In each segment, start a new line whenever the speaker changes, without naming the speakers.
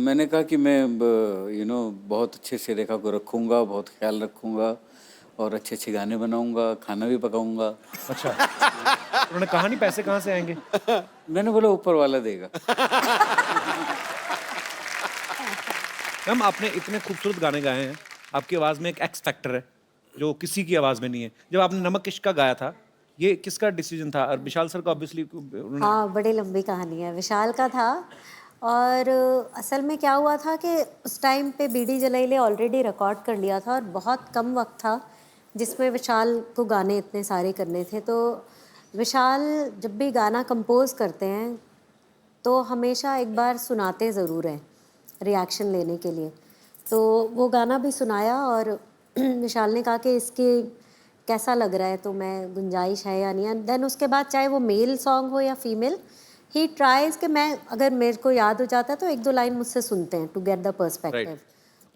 मैंने कहा कि मैं बहुत अच्छे से रेखा को रखूँगा, बहुत ख्याल रखूँगा और अच्छे-अच्छे गाने बनाऊँगा, खाना भी पकाऊँगा।
अच्छा। उन्होंने कहा नहीं पैसे कहाँ से आएंगे?
मैंने बोला ऊपर वाला देगा।
मैम आपने इतने खूबसूरत गाने गाए हैं, आपकी आवाज़ में एक एक्स फैक्टर है जो किसी की आवाज़ में नहीं है। जब आपने नमक इश्क का गाया था, ये किसका डिसीजन था? और विशाल सर का ऑब्वियसली उन्होंने
हाँ, बड़ी लंबी कहानी है। विशाल का था और असल में क्या हुआ था कि उस टाइम पे बीडी जलाइले ऑलरेडी रिकॉर्ड कर लिया था और बहुत कम वक्त था जिसमें विशाल को गाने इतने सारे करने थे। तो विशाल जब भी गाना कंपोज करते हैं तो हमेशा एक बार सुनाते ज़रूर हैं रिएक्शन लेने के लिए। तो वो गाना भी सुनाया और विशाल ने कहा कि इसके कैसा लग रहा है, तो मैं गुंजाइश है या नहीं है। देन उसके बाद चाहे वो मेल सॉन्ग हो या फीमेल, ही ट्राइज कि मैं अगर मेरे को याद हो जाता है तो एक दो लाइन मुझसे सुनते हैं to get the perspective.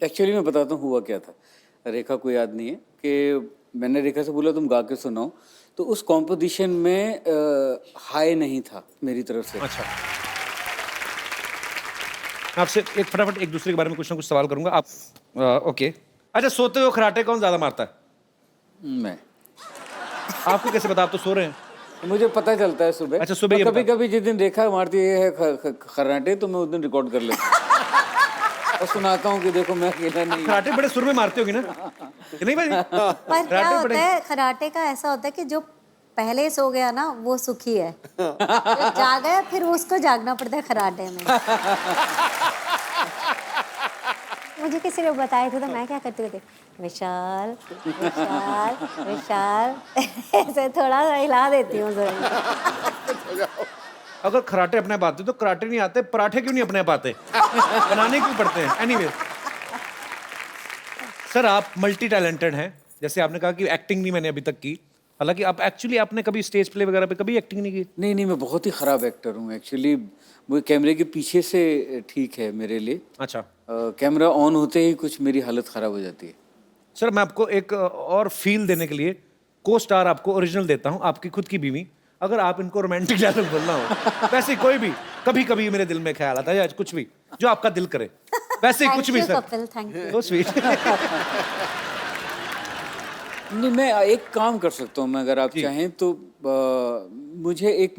Actually मैं बताता हूँ हुआ क्या था। रेखा को याद नहीं है कि मैंने रेखा से बोला तुम गा के सुनाओ, तो उस कॉम्पोजिशन में हाई नहीं था मेरी तरफ से।
अच्छा। आपसे एक फटाफट एक दूसरे के बारे में कुछ ना कुछ सवाल करूंगा। आप ओके। अच्छा, सोते हुए खराटे कौन ज्यादा मारता है?
मैं
आपको कैसे पता? आप तो सो रहे हैं।
मुझे पता चलता है सुबह।
अच्छा, सुबह ये
कभी
पता-
कभी जिस दिन रेखा मारती है खर्राटे तो मैं उस दिन रिकॉर्ड कर लेता हूँ और सुनाता हूँ कि देखो मैं अकेला नहीं हूँ।
खराटे बड़े सुर में मारते होगी ना? कि नहीं भाई?
पर क्या होता है खराटे का, ऐसा होता है कि जो पहले सो गया ना वो सुखी है, जो जागा है फिर उसको जागना पड़ता है खराटे में। मुझे किसी ने बताए थे तो मैं क्या करती थी, विशाल विशाल विशाल ऐसे थोड़ा सा हिला देती हूँ जरूर।
अगर खराटे अपने आप आते तो कराटे नहीं आते, पराठे क्यों नहीं अपने आप आते? बनाने क्यों पड़ते हैं? एनीवे सर, आप मल्टी टैलेंटेड हैं। जैसे आपने कहा कि एक्टिंग नहीं मैंने अभी तक की, हालांकि आप एक्चुअली आपने कभी स्टेज प्ले वगैरह पे कभी एक्टिंग नहीं की?
नहीं, मैं बहुत ही ख़राब एक्टर हूँ एक्चुअली। वो कैमरे के पीछे से ठीक है मेरे लिए।
अच्छा
कैमरा ऑन होते ही कुछ मेरी हालत ख़राब हो जाती है।
सर, मैं आपको एक और फील देने के लिए को स्टार आपको ओरिजिनल देता हूं, आपकी खुद की बीवी। अगर आप इनको रोमांटिक डायलॉग बोलना हो, वैसे कोई भी, कभी कभी मेरे दिल में ख्याल आता है, आज कुछ भी जो आपका दिल करे, वैसे ही कुछ भी सर।
Kapil, thank you.
तो स्वीट।
नहीं, मैं एक काम कर सकता हूँ मैं, अगर आप चाहें तो।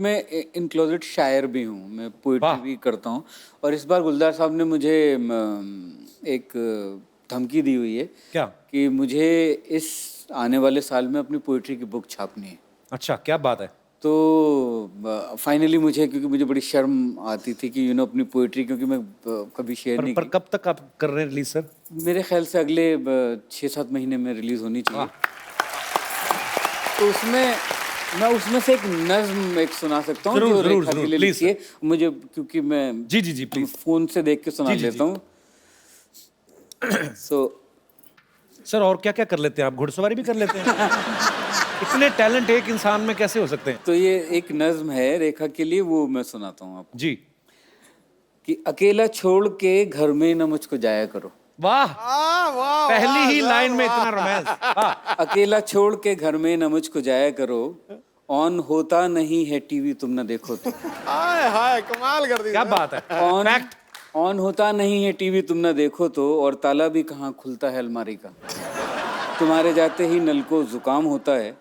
मैं इन क्लोजेट शायर भी हूँ, मैं पोइट्री भी करता हूँ। और इस बार गुलजार साहब ने मुझे एक धमकी दी हुई है।
क्या?
कि मुझे इस आने वाले साल में अपनी पोइट्री की बुक छापनी है।
अच्छा, क्या बात है।
तो फाइनली मुझे, क्योंकि मुझे बड़ी शर्म आती थी कि अपनी पोइट्री, क्योंकि मैं कभी शेयर नहीं
पर
की।
कब तक आप कर रहे हैं रिलीज सर?
मेरे ख्याल से अगले 6-7 महीने में रिलीज होनी चाहिए। तो उसमें से एक नज्म एक सुना सकता हूँ जो रेखा के लिए लिखी है मुझे, क्योंकि मैं
जी प्लीज
फोन से देख के सुना लेता हूँ।
सर, और क्या क्या कर लेते हैं आप? घुड़सवारी भी कर लेते हैं? इतने टैलेंट एक इंसान में कैसे हो सकते हैं?
तो ये एक नज्म है रेखा के लिए, वो मैं सुनाता हूँ आपको।
जी।
कि अकेला छोड़ के घर में न मुझको जाया करो।
वाह, पहली ही लाइन में इतना रोमांस।
अकेला छोड़ के घर में न मुझको जाया करो, ऑन होता नहीं है टीवी तुम न देखो तो।
हाय कमाल कर दी।
क्या बात है।
ऑन होता नहीं है टीवी तुम न देखो तो, और ताला भी कहाँ खुलता है अलमारी का। तुम्हारे जाते ही नल को जुकाम होता है,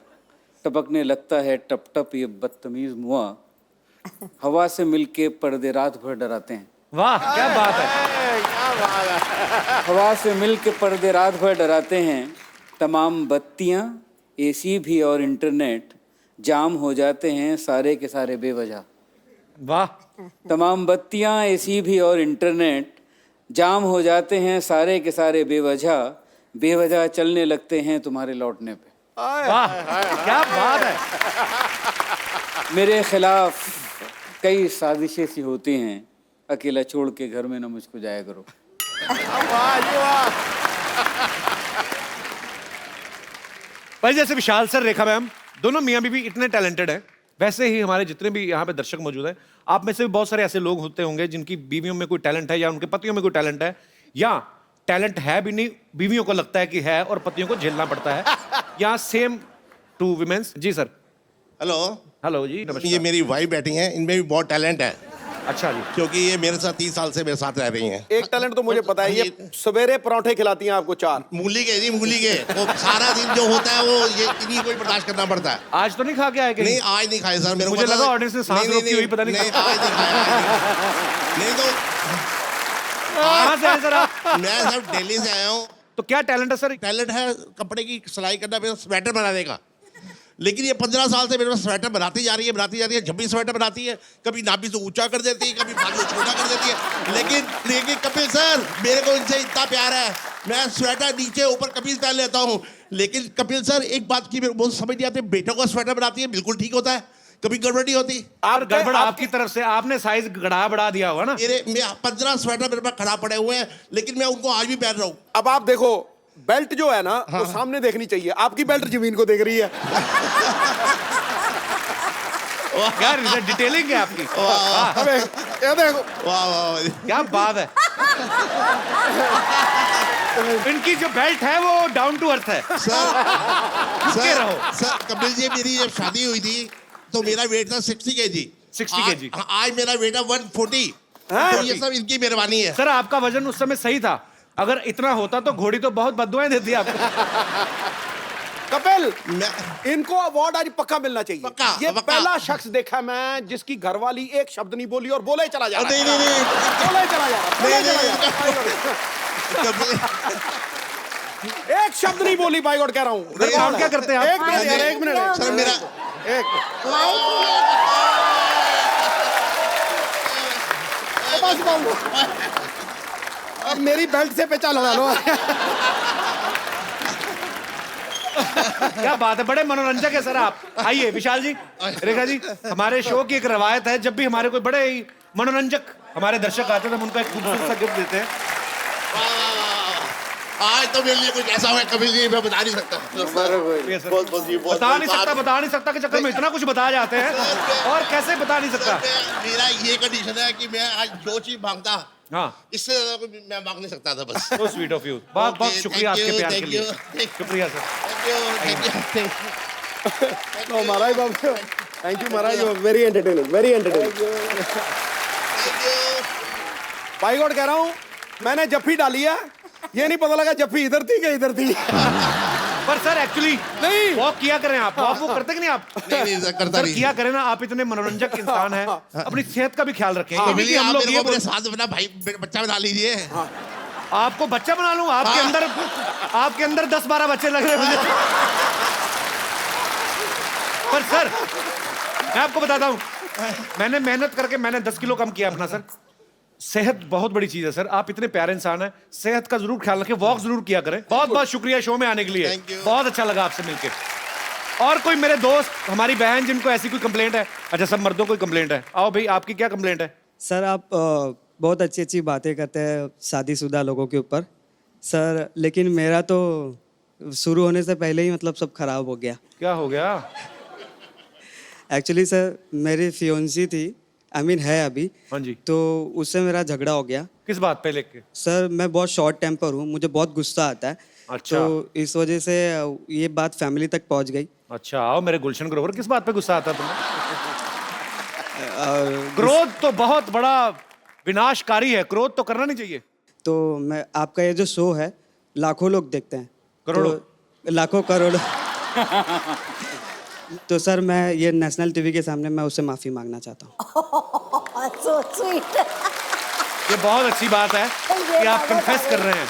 टपकने लगता है टप टप ये बदतमीज मुआ। हवा से मिलके पर्दे रात भर डराते हैं।
वाह, क्या बात है।
हवा से मिलके पर्दे रात भर डराते हैं, तमाम बत्तियां, एसी भी और इंटरनेट जाम हो जाते हैं सारे के सारे बेवजह।
वाह।
तमाम बत्तियां, एसी भी और इंटरनेट जाम हो जाते हैं सारे के सारे बेवजह चलने लगते हैं तुम्हारे लौटने पे।
वाह, क्या बात है।
मेरे खिलाफ कई साजिशें सी होती हैं, अकेला छोड़ के घर में ना मुझको जाया करो।
भाई, जैसे विशाल सर, रेखा मैम, दोनों मियाँ बीवी इतने टैलेंटेड हैं, वैसे ही हमारे जितने भी यहाँ पे दर्शक मौजूद हैं, आप में से भी बहुत सारे ऐसे लोग होते होंगे जिनकी बीवियों में कोई टैलेंट है या उनके पतियों में कोई टैलेंट है, या टैलेंट है भी नहीं, बीवियों को लगता है कि है और पतियों को झेलना पड़ता है, या सेम टू विमेंस। जी सर।
हेलो
हेलो जी, नमस्कार।
ये मेरी वाइफ बैठी हैं, इनमें भी बहुत टैलेंट है।
अच्छा जी।
क्योंकि ये मेरे साथ 30 साल से मेरे साथ रह रही हैं।
एक टैलेंट तो मुझे पता है, ये सवेरे पराठे खिलाती हैं आपको 4।
मूली के जी, मूली के वो सारा दिन जो होता है वो ये इन्हीं को ही बर्दाश्त करना पड़ता है।
आज तो नहीं खा के आए कहीं?
नहीं आज नहीं खाए सर, मेरे को
मुझे
पता
लगा
है-
ऑडियंस ने सांस रोकी हुई, पता नहीं
नहीं आज नहीं खाया। नहीं तो
कहाँ से आए सर आप?
मैं सर दिल्ली से आया हूँ।
तो क्या टैलेंट है सर?
टैलेंट है कपड़े की सिलाई करना, मेरा स्वेटर बनाने का। लेकिन ये 15 साल से मेरे पास स्वेटर बनाती जा रही है, जब भी स्वेटर बनाती है कभी नाभि से ऊंचा कर देती है, कभी भाग से छोटा कर देती है। लेकिन कपिल सर, मेरे को इनसे इतना प्यार है, मैं स्वेटर नीचे ऊपर कमीज पहन लेता हूँ। लेकिन कपिल सर एक बात की मेरे को समझ नहीं आती, बेटों का स्वेटर बनाती है बिल्कुल ठीक होता है, कभी गड़बड़ नहीं होती।
आप गड़बड़ आपकी तरफ से, आपने साइज गड़ा बढ़ा दिया होगा ना।
मेरे 15 स्वेटर मेरे पास खड़ा पड़े हुए हैं, लेकिन मैं उनको आज भी पहन रहा हूँ।
अब आप देखो, बेल्ट जो है ना वो सामने देखनी चाहिए, आपकी बेल्ट जमीन को देख रही है।
यार डिटेलिंग है आपकी।
अबे ये देखो,
वाह वाह
क्या बात है। इनकी जो बेल्ट है वो डाउन टू अर्थ है।
सर
रहो।
सर कपिल जी, मेरी जब शादी हुई थी तो मेरा वेट था 60 kg।
60 kg।
आज मेरा वेट है 140। तो ये सब इनकी मेहरबानी है।
सर आपका वजन उस समय सही था, अगर इतना होता तो घोड़ी तो बहुत बददुआएं देती आपको।
कपिल
मैं
इनको अवार्ड आज पक्का मिलना चाहिए।
पक्का,
ये
पक्का।
पहला शख्स देखा मैं जिसकी घरवाली एक शब्द नहीं बोली और बोले ही चला जा रहा है।
नहीं
बोले ही चला जा रहा है, बोले ही चला जा रहा है।
कपिल
एक शब्द नहीं बोली बाई गॉड कह रहा हूँ।
काम क्या करते हैं आप?
एक मिनट यार, एक मिनट।
सर मेरा
एक बस बोल। अब मेरी बेल्ट से पेचा लगा लो।
क्या बात है, बड़े मनोरंजक है सर आप। आइए विशाल जी, रेखा जी, हमारे शो की एक रवायत है, जब भी हमारे कोई बड़े ही मनोरंजक हमारे दर्शक आते हैं तो हम उनको एक खूबसूरत सा गिफ्ट देते हैं।
आज तो मेरे लिए कुछ ऐसा हुआ कपिल जी, मैं बता नहीं सकता।
ये सर।
बहुत जी, बहुत
बता नहीं सकता के चक्कर में इतना कुछ बता जाते हैं, और कैसे बता नहीं सकता।
मेरा ये कंडीशन है कि मैं आज जो चीज मांगता,
हाँ,
इससे ज्यादा कोई मैं मांग नहीं सकता था बस।
so sweet of you। बहुत बहुत
Okay,
शुक्रिया
thank
आपके
you,
प्यार के
thank
लिए।
you,
शुक्रिया sir.
Thank you.
No, Maharaj Babu, thank you Maharaj, very entertaining, very entertaining. भाई गॉड कह रहा हूँ, मैंने जफ्फी डाली है, ये नहीं पता लगा जफ्फी इधर थी कि इधर थी।
पर सर एक्चुअली
नहीं।
वॉक किया करें आप, वॉक वो करते कि नहीं आप?
नहीं सर, करता
सर
नहीं।
किया करें ना, आप इतने मनोरंजक इंसान हैं, अपनी सेहत का भी ख्याल रखें।
कपिल
क्योंकि
जी,
हम
आप
लोग
मेरे
ये
को अपने साथ अपना भाई बच्चा बना लीजिए।
आपको बच्चा बना लूं? आपके अंदर 10-12 बच्चे लग रहे हैं मुझे। पर सर मैं आपको बताता हूं, मैंने मेहनत करके मैंने 10 किलो कम किया अपना सर। सेहत बहुत बड़ी चीज है सर, आप इतने प्यारे इंसान हैं, सेहत का जरूर ख्याल रखें, वॉक जरूर किया करें। बहुत बहुत शुक्रिया शो में आने के लिए,
Thank you.
बहुत अच्छा लगा आपसे मिलके। और कोई मेरे दोस्त, हमारी बहन जिनको ऐसी कोई कंप्लेंट है? अच्छा सब मर्दों को कंप्लेंट है, आओ भाई आपकी क्या कंप्लेंट है?
सर आप बहुत अच्छी अच्छी बातें करते हैं शादीशुदा लोगों के ऊपर सर, लेकिन मेरा तो शुरू होने से पहले ही मतलब सब खराब हो गया।
क्या हो गया?
एक्चुअली सर मेरी फियोन्सी थी, आई मीन है अभी,
हाँ जी।
तो उससे मेरा झगड़ा हो गया।
किस बात पे लेके?
सर मैं बहुत शॉर्ट टेम्पर हूँ, मुझे बहुत गुस्सा आता है।
अच्छा।
तो इस वजह से ये बात फैमिली तक पहुँच गई।
अच्छा आओ मेरे गुलशन ग्रोवर, किस बात पे गुस्सा आता तुम्हें?
और
क्रोध तो बहुत बड़ा विनाशकारी है, क्रोध तो करना नहीं चाहिए।
तो मैं आपका ये जो शो है लाखों लोग देखते हैं,
करोड़ों?
तो लाखों करोड़ों। तो सर मैं ये नेशनल टीवी के सामने मैं उससे माफी मांगना चाहता हूँ।
so sweet।
ये बहुत अच्छी बात है कि आप कन्फेस कर रहे हैं।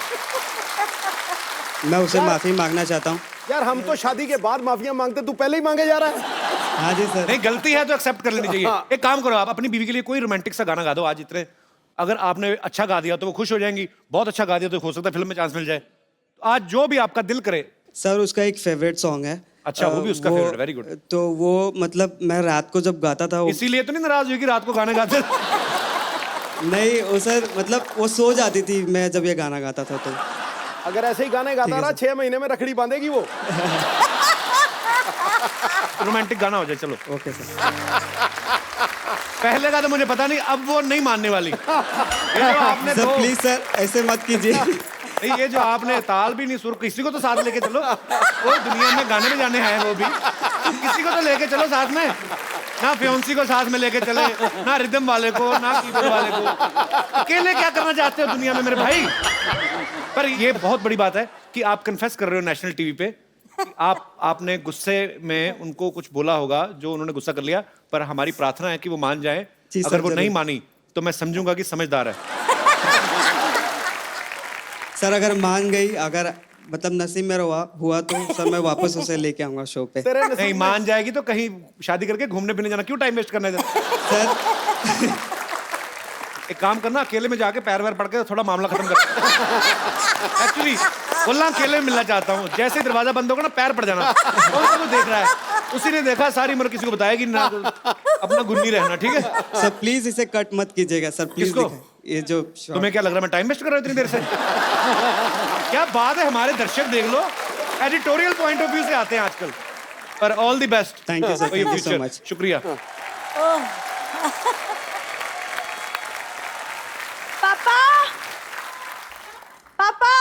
मैं उसे माफी मांगना चाहता हूँ।
यार हम तो शादी के बाद माफिया मांगते, तू पहले ही मांगे जा रहा है।
हाँ जी सर।
नहीं गलती है तो एक्सेप्ट कर लेनी चाहिए। एक काम करो, आप अपनी बीवी के लिए कोई रोमांटिक सा गाना गा दो आज। इतने अगर आपने अच्छा गा दिया तो वो खुश हो जाएंगी, बहुत अच्छा गा दिया तो हो सकता है फिल्म में चांस मिल जाए। आज जो भी आपका दिल करे।
सर उसका एक फेवरेट सॉन्ग है।
अच्छा, वो भी उसका favorite, very good।
तो वो मतलब मैं रात को जब गाता था
इसीलिए तो नहीं नाराज हुई कि रात को गाने गाते?
नहीं वो सर मतलब वो सो जाती थी मैं जब ये गाना गाता था। तो
अगर ऐसे ही गाने गाता रहा 6 महीने में रखड़ी बांधेगी वो।
रोमांटिक गाना हो जाए चलो।
Okay sir.
पहले का तो मुझे पता नहीं, अब वो नहीं मानने वाली। ये जो आपने
सर
दो,
प्लीज सर ऐसे मत कीजिए।
नहीं ये जो आपने ताल भी नहीं, सुर, किसी को तो साथ लेके चलो। वो दुनिया में गाने में जाने हैं वो भी, किसी को तो लेके चलो साथ में। ना फियोंसी को साथ में लेके चले, ना रिदम वाले को, ना कीबोर्ड वाले को। अकेले क्या करना चाहते हो दुनिया में मेरे भाई? पर ये बहुत बड़ी बात है कि आप कन्फेस कर रहे हो नेशनल टीवी पे कि आपने गुस्से में उनको कुछ बोला होगा जो उन्होंने गुस्सा कर लिया, पर हमारी प्रार्थना है कि वो मान जाए।
जी सर,
अगर वो
जरूर।
नहीं मानी तो मैं समझूंगा कि समझदार है।
सर अगर मान गई, अगर मतलब नसीब में हुआ तो सर मैं वापस उसे लेके आऊंगा शो पे।
नहीं मान जाएगी तो कहीं शादी करके घूमने फिरने जाना, क्यों टाइम वेस्ट करना है?
सर
एक काम करना, अकेले में जाके पैर वैर पड़ के थोड़ा मामला खत्म कर। एक्चुअली बोलना अकेले में मिलना चाहता हूँ। जैसे ही दरवाजा बंद होगा ना, पैर पड़ जाना। कौन सा देख रहा है? उसी ने देखा, सारी उम्र किसी को बताएगी ना, अपना गुन्नी रहना, ठीक है?
सर प्लीज इसे कट मत कीजिएगा सर, प्लीज।
किसको?
ये जो
तुम्हें क्या लग रहा है मैं टाइम वेस्ट कर रहा हूँ इतनी देर से? क्या बात है, हमारे दर्शक देख लो, एडिटोरियल पॉइंट ऑफ व्यू से आते हैं आजकल। पर all the best.
Thank you, sir.
For your
Thank you so
future.
much.
शुक्रिया।
पापा, पापा,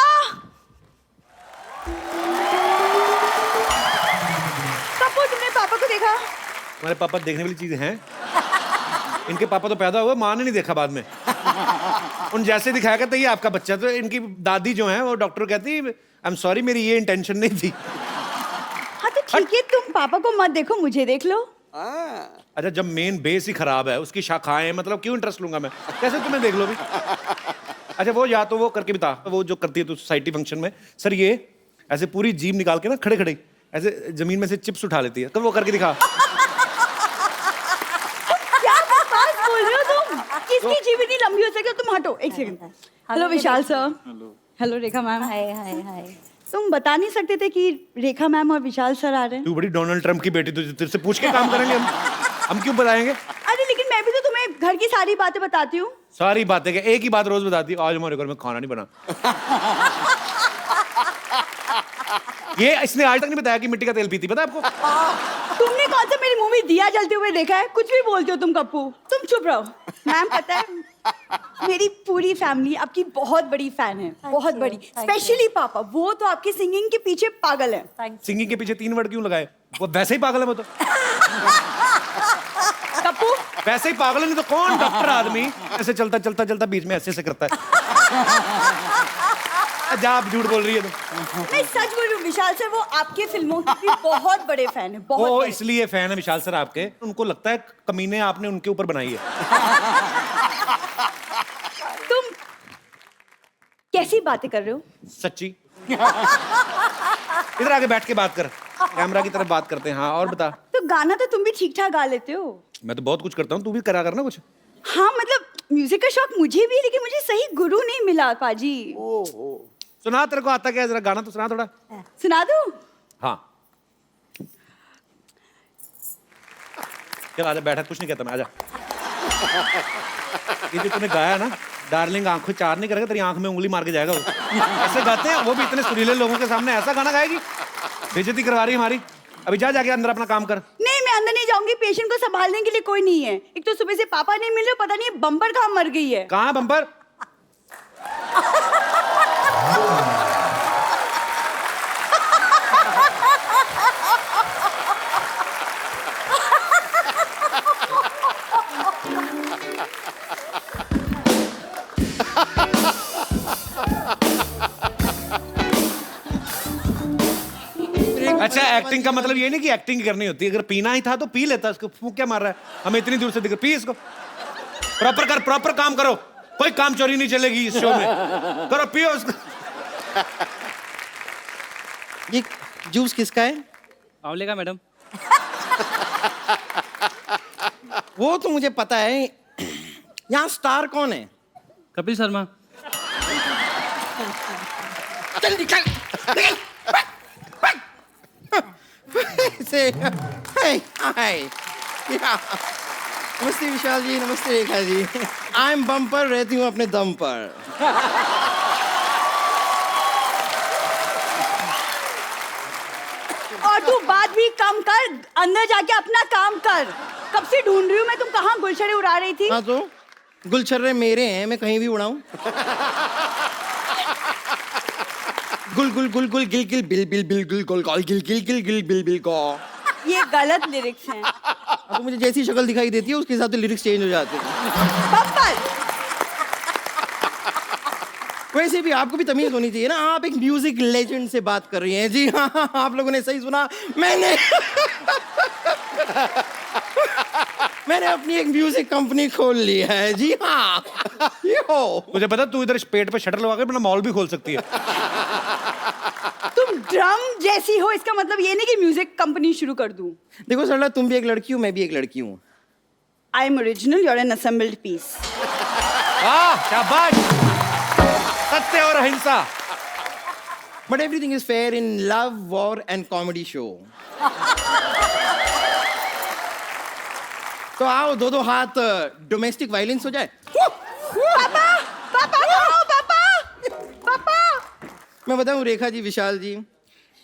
कपूर, तुमने पापा को देखा?
हमारे पापा देखने वाली चीज हैं? इनके पापा तो पैदा हुए, माँ ने नहीं देखा बाद में। उन जैसे दिखाया करता ये आपका बच्चा। तो इनकी दादी जो है वो डॉक्टर कहती आई एम सॉरी, मेरी ये इंटेंशन नहीं थी।
हाँ तो ठीक है, तुम पापा को मत देखो, मुझे देख लो।
अच्छा, जब मेन बेस ही खराब है, उसकी शाखाएं, मतलब क्यों इंटरेस्ट लूंगा मैं? कैसे तुम्हें देख लो भी? अच्छा, वो या तो वो करके बता, वो जो करती है तो सोसाइटी फंक्शन में, सर ये ऐसे पूरी जीभ निकाल के ना खड़े खड़े ऐसे जमीन में से चिप्स उठा लेती है, कब वो करके दिखा।
क्या बकवास बोल रहे हो तुम? किसकी जीभ इतनी लंबी हो सके? तुम हटो एक सेकंड। हेलो विशाल सर। हेलो रेखा मैम।
हाय हाय हाय।
तुम बता नहीं सकते थे कि रेखा मैम और विशाल सर आ रहे हैं?
तू बड़ी डोनाल्ड ट्रम्प की बेटी, तुझे तेरे से पूछ के काम करेंगे हम क्यों बताएंगे?
अरे लेकिन मैं भी तो तुम्हें घर की सारी बातें बताती हूँ।
सारी बातें क्या, एक ही बात रोज बताती है, आज हमारे घर में खाना नहीं बना। ये इसने आज तक नहीं बताया कि मिट्टी का तेल पीती, पता है आपको?
तुमने कौन सा मेरी मूवी दिया जलते हुए देखा है? कुछ भी बोलते हो तुम कप्पू। तुम चुप रहो। मैम पता है मेरी पूरी फैमिली आपकी बहुत बड़ी फैन है, बहुत बड़ी। स्पेशली पापा, वो तो आपकी सिंगिंग के पीछे पागल है।
सिंगिंग के पीछे 3 वर्ड क्यों लगाए? वो वैसे ही पागल है वो तो।
कप्पू,
वैसे ही पागल है, नहीं तो कौन डॉक्टर आदमी ऐसे चलता चलता चलता बीच में ऐसे करता है। जा, आप झूठ बोल रही है तुम।
मैं सच बोल रही हूँ विशाल सर, वो आपके फिल्मों के भी बहुत बड़े फैन है, बहुत
वो
बड़े।
इसलिए फैन है विशाल सर आपके, उनको लगता है कमीने आपने उनके ऊपर बनाई है।
तुम कैसी बातें कर रहे हो?
सच्ची। इधर आके बैठ के बात कर, कैमरा की तरफ बात करते हैं। हाँ, और बता।
तो गाना तो तुम भी ठीक ठाक गा लेते हो।
मैं तो बहुत कुछ करता हूँ, तू भी करा करना कुछ।
हाँ मतलब म्यूजिक का शौक मुझे भी है, लेकिन मुझे सही गुरु नहीं मिला पाजी।
सुना, तेरे को आता क्या? जरा गाना तो सुना थोड़ा।
सुना दूं?
हाँ, चल आजा, बैठा, कुछ नहीं कहता मैं, आजा। ये जो तूने गाया ना, डार्लिंग आंखों चार नहीं करेगा, तेरी आंख में उंगली मार के जाएगा वो। ऐसे गाते हैं वो भी, इतने सुरीले लोगों के सामने ऐसा गाना गाएगी? बेइज्जती करवा रही है हमारी। अभी जा, जाके अंदर अपना काम कर।
नहीं, मैं अंदर नहीं जाऊंगी, पेशेंट को संभालने के लिए कोई नहीं है। एक तो सुबह से पापा नहीं मिल रहे, पता नहीं बम्पर कहाँ मर गई है।
कहाँ है बम्पर? अच्छा, एक्टिंग का मतलब ये नहीं कि एक्टिंग करनी होती है। अगर पीना ही था तो पी लेता, उसको फूंक क्या मार रहा है? हमें इतनी दूर से दिख, पी इसको। प्रॉपर कर, प्रॉपर काम करो, कोई काम चोरी नहीं चलेगी इस शो में। करो, पियो उसको।
ये जूस किसका है?
आंवले का मैडम।
वो तो मुझे पता है। यहाँ स्टार कौन है?
कपिल शर्मा।
चल निकल, निकल। से हाय हाय, नमस्ते विशाल जी, नमस्ते Rekha ji. I am bumper, रहती हूँ अपने दम पर।
और तू बात भी कम कर, अंदर जाके अपना काम कर। कब से ढूंढ रही हूँ मैं, तुम कहाँ गुलशरे उड़ा रही थी?
हाँ तो गुलछर्रे मेरे हैं, मैं कहीं भी उड़ाऊं। Gul Gul Gul Gul Gill Gill bill bill bill गुल गोल गोल गिल गिल गिल गिल बिल बिल गो।
ये गलत लिरिक्स हैं।
आपको मुझे जैसी शक्ल दिखाई देती है उसके हिसाब से लिरिक्स चेंज हो जाते हैं।
बब्बर
वैसे भी आपको भी तमीज होनी चाहिए ना, आप एक म्यूजिक लेजेंड से बात कर रही हैं। जी हाँ, आप लोगों ने सही सुना, मैंने अपनी एक म्यूजिक कंपनी खोल ली है। जी हाँ,
मुझे पता तू इधर पेट पे शटर लगा के अपना मॉल भी खोल सकती है।
तुम ड्रम जैसी हो, इसका मतलब ये नहीं कि म्यूजिक कंपनी शुरू कर दूं।
देखो सरला, तुम भी एक लड़की हो, मैं भी एक लड़की हूँ।
I am original, you are an assembled piece.
शाबाश, सत्य और अहिंसा।
But everything is fair in love, war and comedy show. तो आओ दो हाथ डोमेस्टिक वायलेंस हो जाए।
पापा पापा कहो, पापा पापा।
मैं बताऊं रेखा जी, विशाल जी,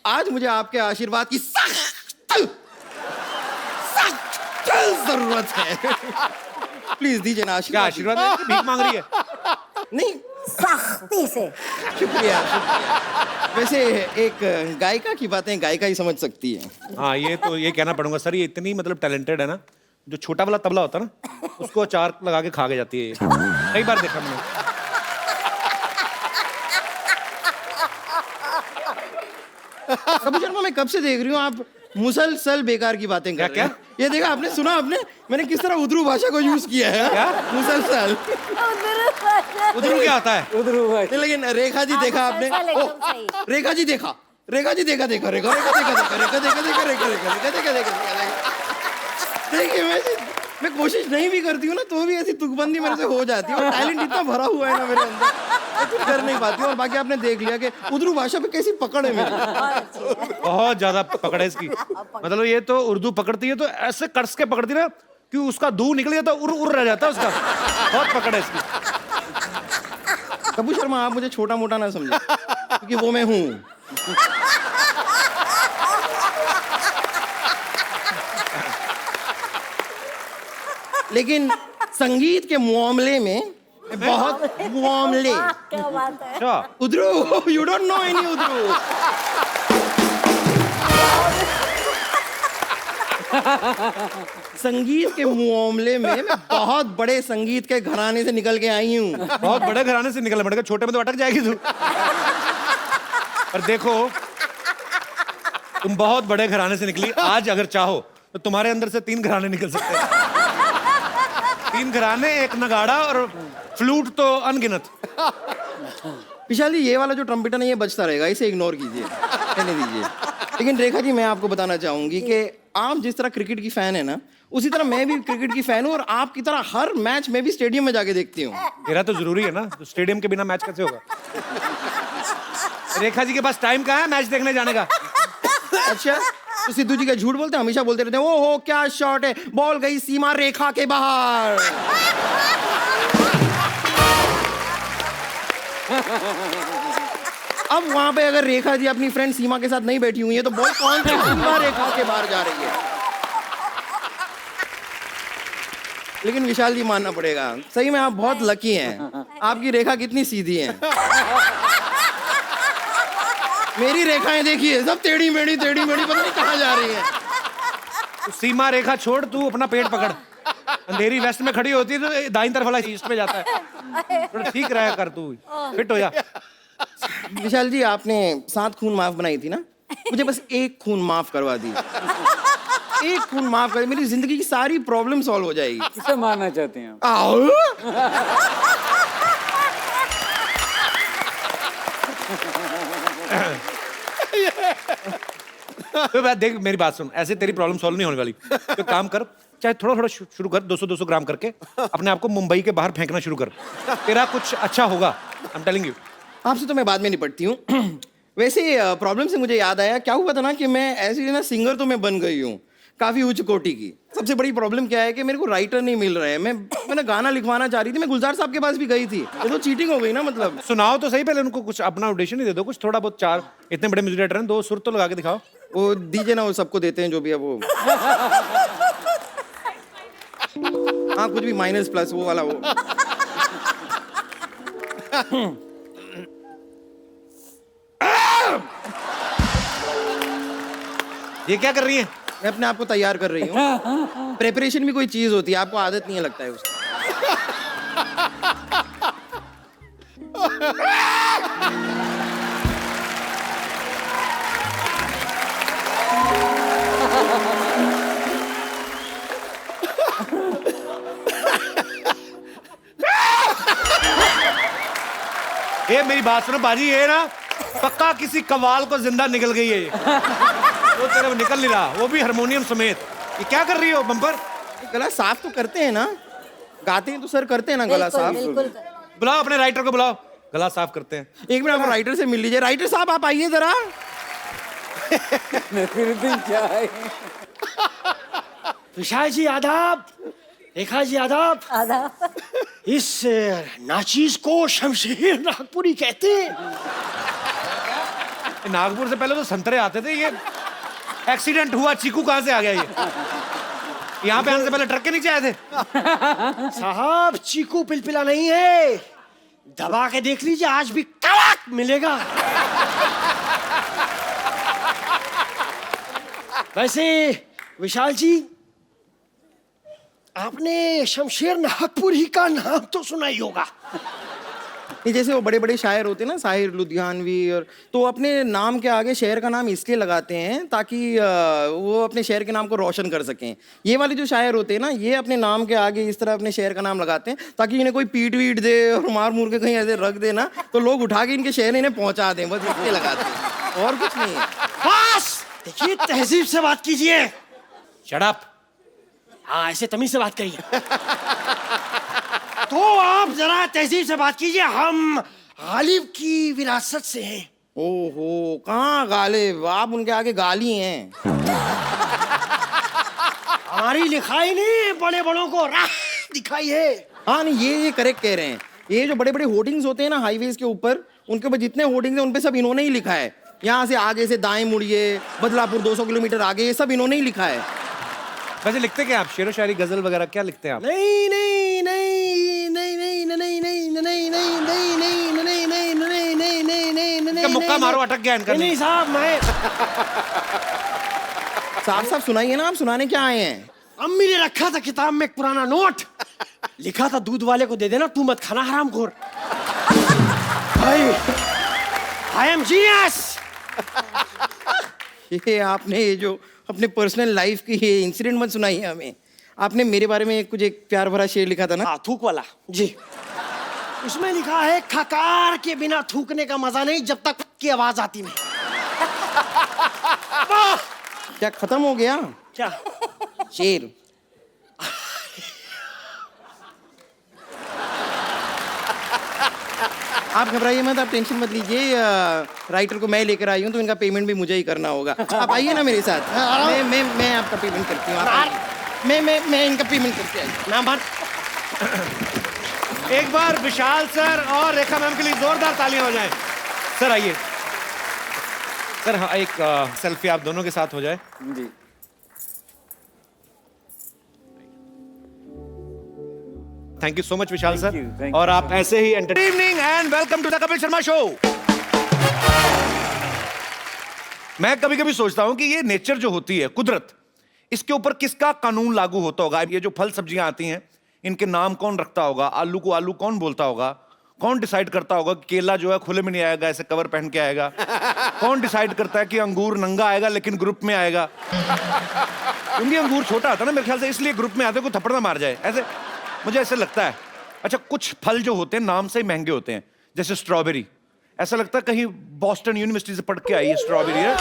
आज मुझे आपके आशीर्वाद की सख्त जरूरत है। प्लीज दीजिए ना
क्या
आशीर्वाद।
आशीर्वाद है? भीख मांग रही है?
नहीं,
सख्ती से।
शुक्रिया शुक्रिया। वैसे एक गायिका की बातें गायिका ही समझ सकती है।
हाँ, ये तो ये कहना पड़ूंगा सर, ये इतनी मतलब टैलेंटेड है ना, जो छोटा वाला तबला होता है ना, उसको अचार लगा के खा के जाती है। कई बार देखा मैंने।
कपूर शर्मा, मैं कब से देख रही हूँ आप मुसलसल बेकार की बातें कर रहे हैं। ये देखा आपने, सुना आपने मैंने किस तरह उर्दू भाषा को यूज किया है?
क्या?
मुसलसल।
उधर क्या आता है?
नहीं, लेकिन रेखा जी देखा आपने? रेखा जी देखा, रेखा जी देखा, देखा रेखा, रेखा देखा, देखा रेखा, देखा देखा, रेखा रेखा, रेखा देखा, देखा। देखिए, मैं कोशिश नहीं भी करती हूँ ना, तो भी ऐसी तुकबंदी मेरे से हो जाती है। और टैलेंट इतना भरा हुआ है ना मेरे अंदर, मैं कुछ कर नहीं पाती हूँ। और बाकी आपने देख लिया कि उर्दू भाषा पे कैसी पकड़ है मेरी।
बहुत ज्यादा पकड़ है इसकी। मतलब ये तो उर्दू पकड़ती है तो ऐसे कस के पकड़ती ना कि उसका दू निकल जाता, उर उर रह जाता उसका। बहुत पकड़ है इसकी।
कपूर शर्मा, आप मुझे छोटा मोटा ना समझे, क्योंकि वो मैं हूँ। लेकिन संगीत के मामले में बहुत मामले।
क्या बात है।
अच्छा,
उधरू, यू डोंट नो एनी उधरू। संगीत के मामले में मैं बहुत बड़े संगीत के घराने से निकल के आई हूँ।
बहुत बड़े घराने से निकल पड़ेगा, छोटे में तो अटक जाएगी तू। पर देखो, तुम बहुत बड़े घराने से निकली। आज अगर चाहो तो तुम्हारे अंदर से 3 घराने निकल सकते हैं। 3 घराने, एक नगाड़ा और फ्लूट तो अनगिनत।
विशाल जी, ये वाला जो ट्रम्पेटर है ये बजता रहेगा, इसे इग्नोर कीजिए, रहने दीजिए। लेकिन रेखा जी, मैं आपको बताना चाहूंगी कि आप जिस तरह क्रिकेट की फैन है ना, उसी तरह मैं भी क्रिकेट की फैन हूँ। और आपकी तरह हर मैच में भी स्टेडियम में जाके देखती हूँ।
मेरा तो जरूरी है ना, तो स्टेडियम के बिना मैच कैसे होगा? रेखा जी के पास टाइम कहाँ है मैच देखने जाने का?
अच्छा, तो सिद्धू जी का झूठ बोलते हैं, हमेशा बोलते रहते हैं, ओ हो क्या शॉट है, बॉल गई सीमा रेखा के बाहर। अब वहां पे अगर रेखा जी अपनी फ्रेंड सीमा के साथ नहीं बैठी हुई है, तो बॉल कौन सी सीमा रेखा के बाहर जा रही है? लेकिन विशाल जी, मानना पड़ेगा, सही में आप बहुत लकी हैं। आपकी रेखा कितनी सीधी है। मेरी रेखाएं देखिए, सब टेढ़ी मेढ़ी पता नहीं कहाँ जा रही है।
सीमा रेखा छोड़, तू अपना पेट पकड़। अंधेरी वेस्ट में खड़ी होती है तो दाईं तरफ वाला ईस्ट में जाता है। थोड़ा ठीक रहा कर, तू फिट हो जा।
विशाल जी, आपने 7 खून माफ बनाई थी ना, मुझे बस 1 खून माफ करवा दी। 1 खून माफ कर, मेरी जिंदगी की सारी प्रॉब्लम सॉल्व हो जाएगी।
किसे मारना चाहते हैं आप?
आओ।
तो बात देख, मेरी बात सुन, ऐसे तेरी प्रॉब्लम सॉल्व नहीं होने वाली। तो काम कर, चाहे थोड़ा थोड़ा शुरू कर, 200-200 ग्राम करके अपने आप को मुंबई के बाहर फेंकना शुरू कर। तेरा कुछ अच्छा होगा, आई एम टेलिंग यू।
आपसे तो मैं बाद में निपटती हूँ। वैसे प्रॉब्लम से मुझे याद आया, क्या हुआ था ना कि मैं ऐसी ना सिंगर तो मैं बन गई हूँ काफी उच्च कोटि की। सबसे बड़ी प्रॉब्लम क्या है कि मेरे को राइटर नहीं मिल रहे हैं। मैंने गाना लिखवाना चाह रही थी, मैं गुलजार साहब के पास भी गई थी। ये तो चीटिंग हो गई ना। मतलब
सुनाओ तो सही, पहले उनको कुछ अपना ऑडिशन ही दे दो, कुछ थोड़ा बहुत। 4 इतने बड़े म्यूजिक डायरेक्टर हैं, 2 सुर तो लगा के दिखाओ।
वो दीजिए ना, वो सबको देते हैं जो भी है वो। हाँ, कुछ भी माइनस प्लस वो वाला वो।
ये क्या कर रही है?
मैं अपने आप को तैयार कर रही हूँ। प्रेपरेशन भी कोई चीज होती है, आपको आदत नहीं है लगता है उसकी।
ये मेरी बात सुनो बाजी, ये ना पक्का किसी कवाल को जिंदा निकल गई है ये। वो तेरे को निकल नहीं रहा, वो भी हारमोनियम समेत। ये क्या कर रही हो बम्पर?
गला साफ तो करते हैं ना, गाते हैं तो सर करते हैं ना गला
बिल्कुल
साफ।
बिल्कुल
बुलाओ अपने राइटर को, बुलाओ, गला साफ करते हैं।
एक मिनट आप राइटर से मिल लीजिए। राइटर साहब आप आइए जरा।
फिर दिन क्या है?
विशाल जी आदाब, रेखा जी आदाब।
आधा
इस नाचीज को शमशेर नागपुरी कहते हैं।
नागपुर से पहले तो संतरे आते थे, ये एक्सीडेंट हुआ, चीकू कहाँ से आ गया ये? यहाँ पे आने से पहले ट्रक के नीचे आए थे।
साहब चीकू पिलपिला नहीं है, दबा के देख लीजिए, आज भी कड़क मिलेगा। वैसे विशाल जी, आपने शमशेर नागपुरी का नाम तो सुना ही होगा।
ये जैसे वो बड़े बड़े शायर होते हैं ना, शायर लुधियानवी, और तो अपने नाम के आगे शहर का नाम इसलिए लगाते हैं ताकि वो अपने शहर के नाम को रोशन कर सकें। ये वाले जो शायर होते हैं ना, ये अपने नाम के आगे इस तरह अपने शहर का नाम लगाते हैं ताकि इन्हें कोई पीट वीट दे और मार मूर के कहीं ऐसे रख दे ना, तो लोग उठा के इनके शहर इन्हें पहुंचा दें, बस इसलिए लगाते हैं, और कुछ नहीं है।
बस देखिए, तहजीब से बात कीजिए।
Shut up.
हाँ, ऐसे तमीज से बात करिए। तो आप जरा तहजीब से बात कीजिए, हम गालिब की विरासत से हैं।
ओहो, कहाँ गालिब, आप उनके आगे गाली हैं।
हमारी लिखाई नहीं बड़े बड़ों को राह दिखाई है।
हाँ नहीं, ये करेक्ट कह रहे हैं। ये जो बड़े बड़े होर्डिंग्स होते हैं ना हाईवेज के ऊपर, उनके ऊपर जितने होर्डिंग्स हैं उन पे सब इन्होंने ही लिखा है। यहाँ से आगे से दाएं मुड़िए, बदलापुर 200 किलोमीटर आगे, ये सब इन्होंने ही लिखा है।
वैसे लिखते क्या आप? शेरो शायरी, गजल वगैरह क्या लिखते हैं आप?
नहीं नहीं नहीं नहीं नहीं नहीं नहीं नहीं नहीं नहीं नहीं नहीं नहीं नहीं नहीं नहीं नहीं नहीं
इनका मुक्का मारो, अटक गया इनका।
नहीं साहब, मैं
साफ साफ सुनाइए ना, आप सुनाने क्या आए हैं?
अम्मी ने रखा था किताब में एक पुराना नोट, लिखा था दूध वाले को दे देना, तू मत खाना हरामखोर। I am genius.
ये आपने ये जो अपने पर्सनल लाइफ की ये इंसिडेंट मत सुनाइए हमें। आपने मेरे बारे में कुछ एक प्यार भरा शेर लिखा था ना?
हाँ, थूक वाला जी। उसमें लिखा है, खकार के बिना थूकने का मजा नहीं जब तक की आवाज आती नहीं।
क्या खत्म हो गया
क्या
शेर? आप घबराइए मत, आप टेंशन मत लीजिए। राइटर को मैं लेकर आई हूँ तो इनका पेमेंट भी मुझे ही करना होगा। आप आइए ना मेरे साथ, मैं आपका पेमेंट करती हूँ। मैं इनका पेमेंट करती हूँ।
नाम बात।
एक बार विशाल सर और रेखा मैम के लिए जोरदार तालियां हो जाएं। सर आइए सर। हाँ, एक सेल्फी आप दोनों के साथ हो जाए
जी।
Thank you so much Vishal
Thank
sir.
you, thank
और
you
आप ऐसे ही evening and welcome to the Kapil Sharma show. मैं कभी कभी सोचता हूं कि ये नेचर जो होती है, कुदरत, इसके ऊपर किसका कानून लागू होता होगा? ये जो फल सब्जियां आती हैं, इनके नाम कौन रखता होगा? आलू को आलू कौन बोलता होगा? कौन डिसाइड करता होगा कि केला जो है खुले में नहीं आएगा, ऐसे कवर पहन के आएगा? कौन डिसाइड करता है कि अंगूर नंगा आएगा लेकिन ग्रुप में आएगा? क्योंकि अंगूर छोटा आता है ना मेरे ख्याल से, इसलिए ग्रुप में आते को थप्पड़ ना मार जाए, ऐसे मुझे ऐसे लगता है। अच्छा, कुछ फल जो होते हैं नाम से ही महंगे होते हैं, जैसे स्ट्रॉबेरी। ऐसा लगता है कहीं बॉस्टन यूनिवर्सिटी से पढ़ के आई है स्ट्रॉबेरी है।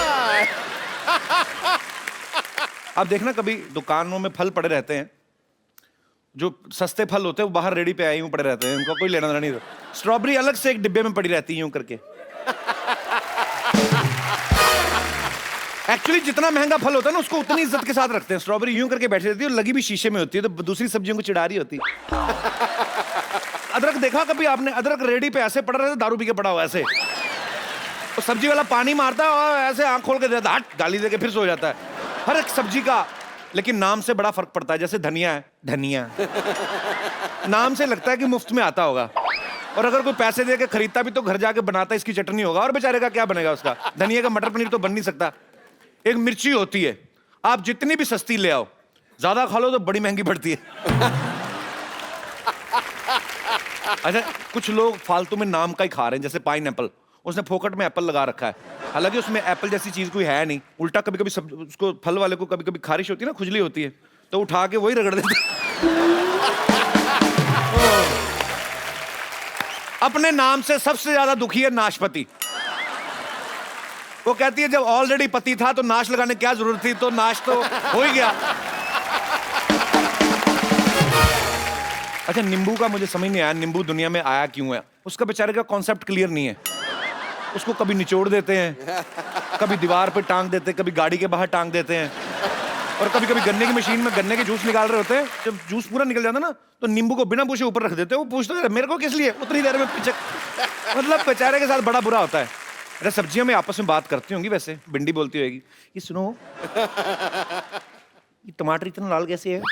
आप देखना कभी दुकानों में फल पड़े रहते हैं, जो सस्ते फल होते हैं वो बाहर रेडी पे आए यूं पड़े रहते हैं, उनका कोई लेना देना नहीं। स्ट्रॉबेरी अलग से एक डिब्बे में पड़ी रहती है यूं करके। एक्चुअली जितना महंगा फल होता है ना, उसको उतनी इज्जत के साथ रखते हैं। स्ट्रॉबेरी यूं करके बैठी रहती है और लगी भी शीशे में होती है, तो दूसरी सब्जियों को चिढ़ा रही होती है। अदरक देखा कभी आपने? अदरक रेडी पे ऐसे पड़ा रहता है, दारू पी के पड़ा हुआ ऐसे। तो सब्जी वाला पानी मारता है और ऐसे आंख खोल के देता है, हट, गाली देके फिर सो जाता है। हर एक सब्जी का लेकिन नाम से बड़ा फर्क पड़ता है। जैसे धनिया है, धनिया नाम से लगता है कि मुफ्त में आता होगा, और अगर कोई पैसे दे के खरीदता भी तो घर जाके बनाता इसकी चटनी होगा, और बेचारे का क्या बनेगा उसका? धनिया का मटर पनीर तो बन नहीं सकता। एक मिर्ची होती है, आप जितनी भी सस्ती ले आओ, ज्यादा खा लो तो बड़ी महंगी पड़ती है। अच्छा, कुछ लोग फालतू में नाम का ही खा रहे हैं, जैसे पाइनएप्पल, उसने फोकट में एप्पल लगा रखा है, हालांकि उसमें एप्पल जैसी चीज कोई है नहीं। उल्टा कभी कभी सब उसको फल वाले को कभी कभी खारिश होती है ना, खुजली होती है, तो उठा के वही रगड़ देते। अपने नाम से सबसे ज्यादा दुखी है नाशपति। वो कहती है जब ऑलरेडी पति था तो नाश लगाने क्या जरूरत थी, तो नाश तो हो ही गया। अच्छा, नींबू का मुझे समझ नहीं आया, नींबू दुनिया में आया क्यों है? उसका बेचारे का कॉन्सेप्ट क्लियर नहीं है। उसको कभी निचोड़ देते हैं, कभी दीवार पे टांग देते हैं, कभी गाड़ी के बाहर टांग देते हैं, और कभी कभी गन्ने की मशीन में गन्ने के जूस निकाल रहे होते हैं, जब जूस पूरा निकल जाता ना तो नींबू को बिना पूछे ऊपर रख देते हैं। वो पूछते हैं मेरे को किस लिए, उतनी देर में पीछे। मतलब बेचारे के साथ बड़ा बुरा होता है। अरे सब्जियां में आपस में बात करती होंगी, वैसे भिंडी बोलती होगी, ये सुनो ये टमाटर इतना लाल कैसे है?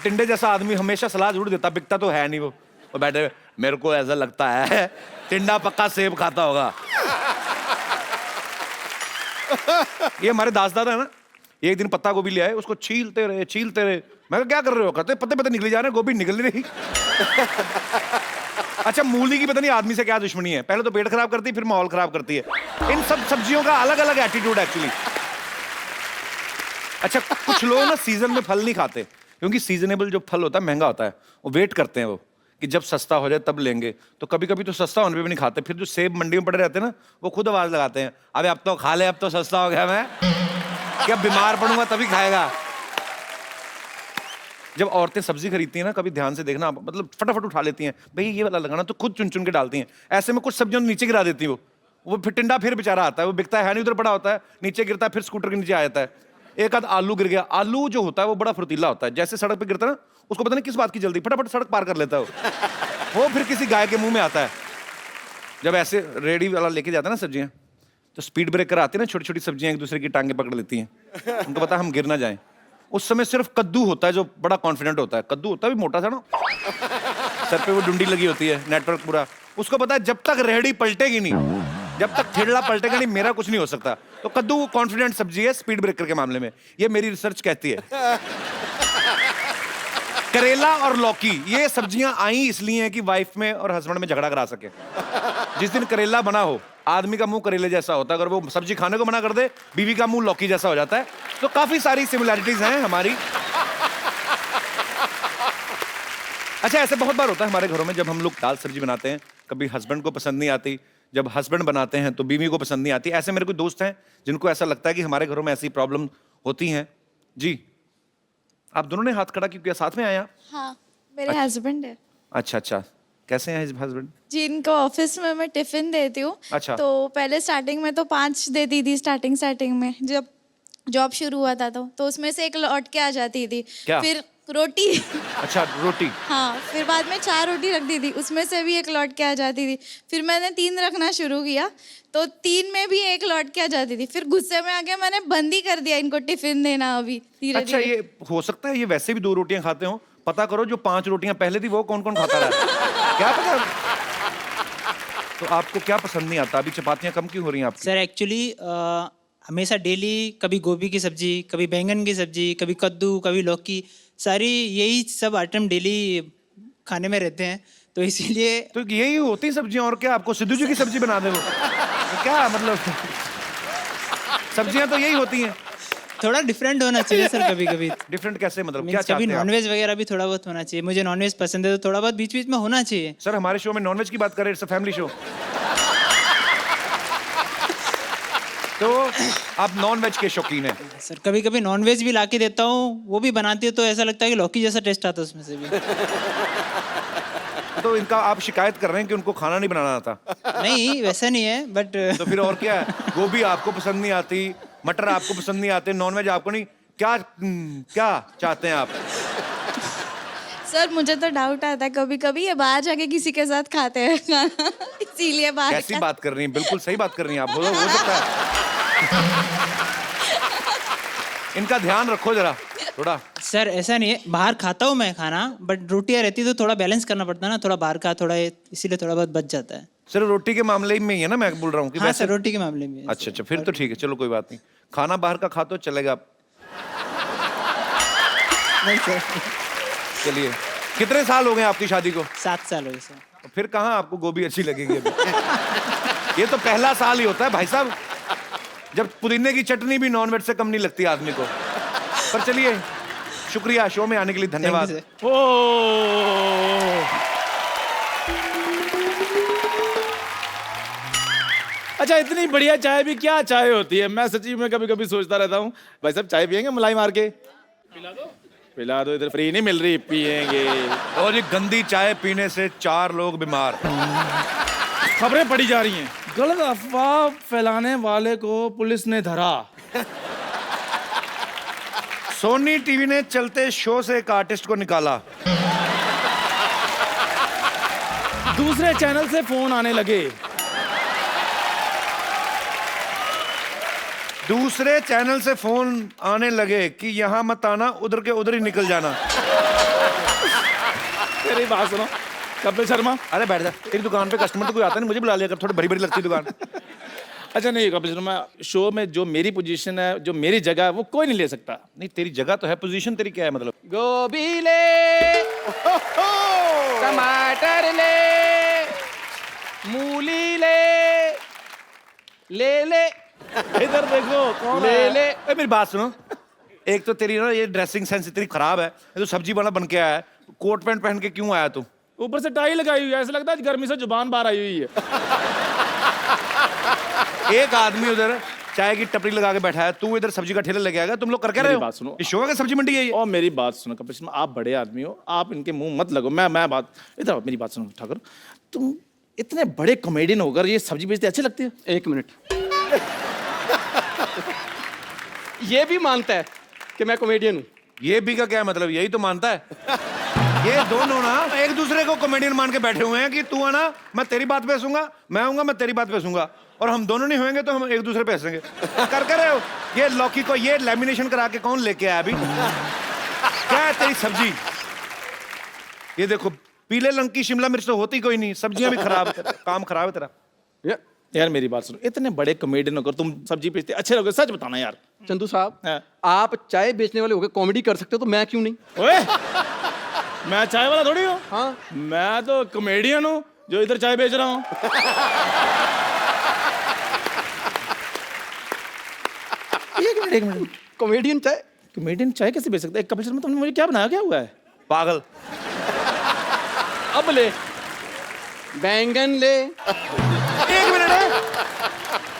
टिंडे जैसा आदमी हमेशा सलाह जरूर देता, बिकता तो है नहीं वो बैठे, मेरे को ऐसा लगता है टिंडा पक्का सेब खाता होगा। ये हमारे दास दादा है ना, एक दिन पत्ता गोभी ले आए, उसको छीलते रहे। मैं कहा क्या कर रहे हो? कहते पत्ते पत्ते निकले जा रहे हैं, गोभी निकल नहीं रही। अच्छा, मूली की पता नहीं आदमी से क्या दुश्मनी है, पहले तो पेट खराब करती है, फिर माहौल खराब करती है। इन सब सब्जियों का अलग अलग एटीट्यूड एक्चुअली। अच्छा, कुछ लोग ना सीजन में फल नहीं खाते, क्योंकि सीजनेबल जो फल होता है महंगा होता है, वो वेट करते हैं वो कि जब सस्ता हो जाए तब लेंगे। तो कभी कभी तो सस्ता होने पे भी नहीं खाते, फिर जो सेब मंडी में पड़े रहते हैं ना, वो खुद आवाज लगाते हैं, अबे अब तो खा ले, अब तो सस्ता हो गया, मैं क्या बीमार पड़ूंगा तभी खाएगा। जब औरतें सब्जी खरीदती हैं ना, कभी ध्यान से देखना, मतलब फटाफट उठा लेती हैं, भाई ये वाला लगाना, तो खुद चुन चुन के डालती हैं। ऐसे में कुछ सब्जियों नीचे गिरा देती है वो फिर टिंडा फिर बेचारा आता है, वो बिकता है नहीं, उधर पड़ा होता है, नीचे गिरता है, फिर स्कूटर के नीचे आ जाता है। एक आध आलू गिर गया। आलू जो होता है वो बड़ा फुर्तीला होता है, जैसे सड़क पे गिरता है ना, उसको पता नहीं किस बात की जल्दी, फटाफट सड़क पार कर लेता है वो फिर किसी गाय के मुंह में आता है। जब ऐसे रेडी वाला लेके जाता है ना सब्जियां, तो स्पीड ब्रेकर आते हैं ना, छोटी छोटी सब्जियां एक दूसरे की टांगे पकड़ लेती हैं, उनको पता हम गिर ना जाएं। उस समय सिर्फ कद्दू होता है जो बड़ा कॉन्फिडेंट होता है। कद्दू होता है भी मोटा सा ना, सर पे वो डुंडी लगी होती है, नेटवर्क पूरा, उसको पता है जब तक रेहड़ी पलटेगी नहीं, जब तक ठेला पलटेगा नहीं, मेरा कुछ नहीं हो सकता। तो कद्दू कॉन्फिडेंट सब्जी है स्पीड ब्रेकर के मामले में, ये मेरी रिसर्च कहती है। करेला और लौकी, ये सब्जियां आई इसलिए हैं कि वाइफ में और हस्बैंड में झगड़ा करा सके। जिस दिन करेला बना हो, आदमी का मुंह करेले जैसा होता है, अगर वो सब्जी खाने को मना कर दे, बीवी का मुंह लौकी जैसा हो जाता है। तो काफी सारी सिमिलैरिटीज हैं हमारी। अच्छा, ऐसे बहुत बार होता है हमारे घरों में, जब हम लोग दाल सब्जी बनाते हैं, कभी हस्बैंड को पसंद नहीं आती, जब हस्बैंड बनाते हैं तो बीवी को पसंद नहीं आती। ऐसे मेरे कोई दोस्त हैं जिनको ऐसा लगता है कि हमारे घरों में ऐसी प्रॉब्लम होती हैं। जी, आप दोनों ने हाथ खड़ा क्यों किया? साथ में आए आप?
हाँ, मेरे हस्बैंड है।
अच्छा अच्छा, कैसे हैं हस्बैंड?
जी, इनको ऑफिस में मैं टिफिन देती हूँ।
अच्छा।
तो पहले स्टार्टिंग में तो 5 देती थी, स्टार्टिंग में जब जॉब शुरू हुआ था तो उसमें से 1 लौट के आ जाती थी।
क्या?
फिर रोटी।
अच्छा, रोटी।
हाँ, फिर बाद में 4 रोटी रख दी थी, उसमें से भी 1 लौट के आ जाती थी। फिर मैंने 3 रखना शुरू किया, तो 3 में भी 1 लौट के आ जाती थी। फिर गुस्से में आके मैंने बंद ही कर दिया इनको टिफिन देना अभी धीरे
अच्छा, ये हो सकता है ये वैसे भी 2 रोटियां खाते हो। पता करो जो 5 रोटियां पहले थी वो कौन कौन खाता रहा। क्या पता। तो आपको क्या पसंद नहीं आता? अभी चपातियां कम क्यों हो रही हैं आपकी?
सर एक्चुअली हमेशा डेली कभी गोभी की सब्जी, कभी बैंगन की सब्जी, कभी कद्दू, कभी लौकी, सारी यही सब आइटम डेली खाने में रहते हैं, तो इसीलिए।
तो यही होती सब्जियां, और क्या आपको सिद्धू जी की सब्जी बना दे वो? तो क्या मतलब, सब्जियां तो यही होती हैं।
थोड़ा डिफरेंट होना चाहिए सर कभी कभी।
डिफरेंट कैसे, मतलब क्या चाहते
कभी
हैं आप?
नॉनवेज वगैरह भी थोड़ा बहुत होना चाहिए। मुझे नॉनवेज पसंद है, तो थोड़ा बहुत बीच बीच में होना चाहिए।
सर, हमारे शो में नॉनवेज की बात करें, इट्स अ फैमिली शो। तो आप नॉनवेज के शौकीन हैं?
सर कभी कभी नॉनवेज भी लाके देता हूँ, वो भी बनाती है तो ऐसा लगता है कि लौकी जैसा टेस्ट आता है उसमें से भी।
तो इनका आप शिकायत कर रहे हैं कि उनको खाना नहीं बनाना आता?
नहीं, वैसा नहीं है, बट
तो फिर और क्या है? गोभी आपको पसंद नहीं आती, मटर आपको पसंद नहीं आते, नॉनवेज आपको नहीं, क्या चाहते हैं आप?
सर मुझे तो डाउट आता है कभी कभी ये बाहर जाके किसी के साथ खाते हैं खाना, इसीलिए बाहर।
कैसी बात कर रही हैं? बिल्कुल सही बात कर रही हैं आप। हो सकता है। इनका ध्यान रखो जरा। थोड़ा
सर ऐसा नहीं है, बाहर खाता हूँ मैं खाना, बट रोटियाँ रहती तो थोड़ा बैलेंस करना पड़ता है ना, थोड़ा बाहर का थोड़ा इसीलिए थोड़ा बहुत बच जाता है।
सिर्फ रोटी के मामले में ही है ना, मैं बोल रहा हूँ कि
हाँ
वैसे?
सर, रोटी के मामले में।
अच्छा अच्छा, फिर तो ठीक है, चलो कोई बात नहीं। खाना बाहर का खा तो चलेगा।
नहीं सर।
चलिए, कितने साल हो गए आपकी शादी को?
7 साल हो गए सर।
फिर कहाँ आपको गोभी अच्छी लगेगी अभी? ये तो पहला साल ही होता है भाई साहब, जब पुदीने की चटनी भी नॉनवेज से कम नहीं लगती आदमी को। पर चलिए, शुक्रिया शो में आने के लिए, धन्यवाद।
अच्छा, इतनी बढ़िया चाय भी क्या चाय होती है, मैं सच्ची में कभी कभी सोचता रहता हूँ। भाई साहब चाय पियेंगे मलाई मार के? पिला दो, इधर फ्री नहीं मिल रही, पियेंगे।
और ये गंदी चाय पीने से 4 लोग बीमार।
खबरें पड़ी जा रही हैं, गलत अफवाह फैलाने वाले को पुलिस ने धरा।
सोनी टीवी ने चलते शो से एक आर्टिस्ट को निकाला।
दूसरे चैनल से फोन आने लगे।
दूसरे चैनल से फोन आने लगे कि यहाँ मत आना, उधर के उधर ही निकल जाना।
मेरी बात सुनो कपिल शर्मा।
अरे बैठ जा, तेरी दुकान पे कस्टमर तो कोई आता नहीं, मुझे बुला लिया कर, थोड़ी बड़ी बड़ी लगती दुकान।
अच्छा नहीं कपिल शर्मा, शो में जो मेरी पोजीशन है, जो मेरी जगह है, वो कोई नहीं ले सकता।
नहीं तेरी जगह तो है, पोजीशन तेरी क्या है मतलब?
गोभी ले, टमाटर ले, मूली ले, ले इधर देखो कौन ले।
मेरी बात सुनो, एक तो तेरी ना ये ड्रेसिंग सेंस इतनी खराब है, ये तो सब्जी वाला बन के आया है, कोट पैंट पहन के क्यों आया तू?
ऊपर से टाई लगाई हुई है, ऐसा लगता है गर्मी से जुबान बाहर आई हुई है।
एक आदमी उधर चाय की टपरी लगा के बैठा है, तू इधर सब्जी का ठेला लेके आएगा। तुम लोग कर क्या रहे हो?
बात सुनो,
ये शो है, सब्जी मंडी है ये?
और मेरी बात सुनो कपिल शर्मा, आप बड़े आदमी हो, आप इनके मुंह मत लगो। मैं बात इधर, मेरी बात सुनो ठाकुर, तुम इतने बड़े कॉमेडियन होकर ये सब्जी बेचते अच्छी लगती है?
1 मिनट। ये भी मानता है कि मैं कॉमेडियन हूँ।
ये भी का क्या मतलब? यही तो मानता है। ये दोनों ना एक दूसरे को कॉमेडियन मान के बैठे हुए हैं कि तू आना मैं तेरी बात पे हंसूंगा, मैं आऊंगा मैं तेरी बात पे हंसूंगा, और हम दोनों नहीं होंगे तो हम एक दूसरे पे हंसेंगे। कर रहे हो ये लौकी को ये लैमिनेशन करा के कौन लेके आया अभी? क्या है तेरी सब्जी? ये देखो, पीले रंग की शिमला मिर्च तो होती कोई नहीं, सब्जियां भी खराब, काम खराब है तेरा।
यार मेरी बात सुनो, इतने बड़े कॉमेडियन होकर तुम सब्जी बेचते अच्छे लोग, सच बताना यार।
चंदू साहब, आप चाय बेचने वाले होकर कॉमेडी कर सकते हो, तो मैं क्यों नहीं?
ओए, मैं चाय वाला थोड़ी हूँ।
हाँ,
मैं तो कॉमेडियन हूँ जो इधर चाय बेच रहा हूँ। एक मिनट,
कॉमेडियन
चाय कैसे बेच सकता है? कपिल शर्मा तुमने मुझे क्या बनाया, क्या हुआ है?
पागल।
अब ले, बैंगन ले।
1 मिनट है,